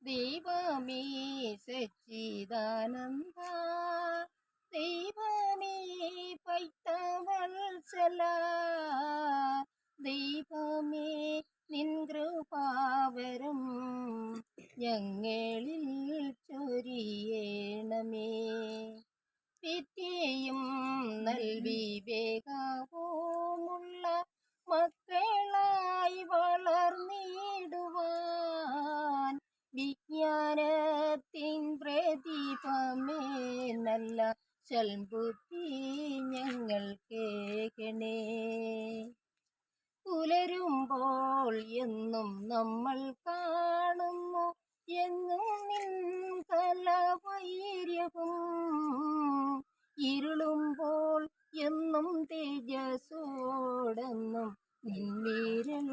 ദൈവമേ സച്ചിദാനന്ദ, ദൈവമേ പൈതവത്സല, ദൈവമേ നിൻ കൃപാവരം ഞങ്ങളിൽ ചൊരിയണമേ. വിദ്യയും നൽവിവേകവുമുള്ള മക്കളായി വളർന്നിടുവാൻ വിജ്ഞാനത്തിൻ പ്രതിഭമേ നല്ല സൽബുദ്ധി ഞങ്ങൾക്കേകണേ. പുലരുമ്പോൾ എന്നും നമ്മൾ കാണുന്നു എങ്ങും നിൻ കലവൈര്യവും, ഇരുളുമ്പോൾ എന്നും തേജസ്സോടെന്നും നിൻ വിരൽ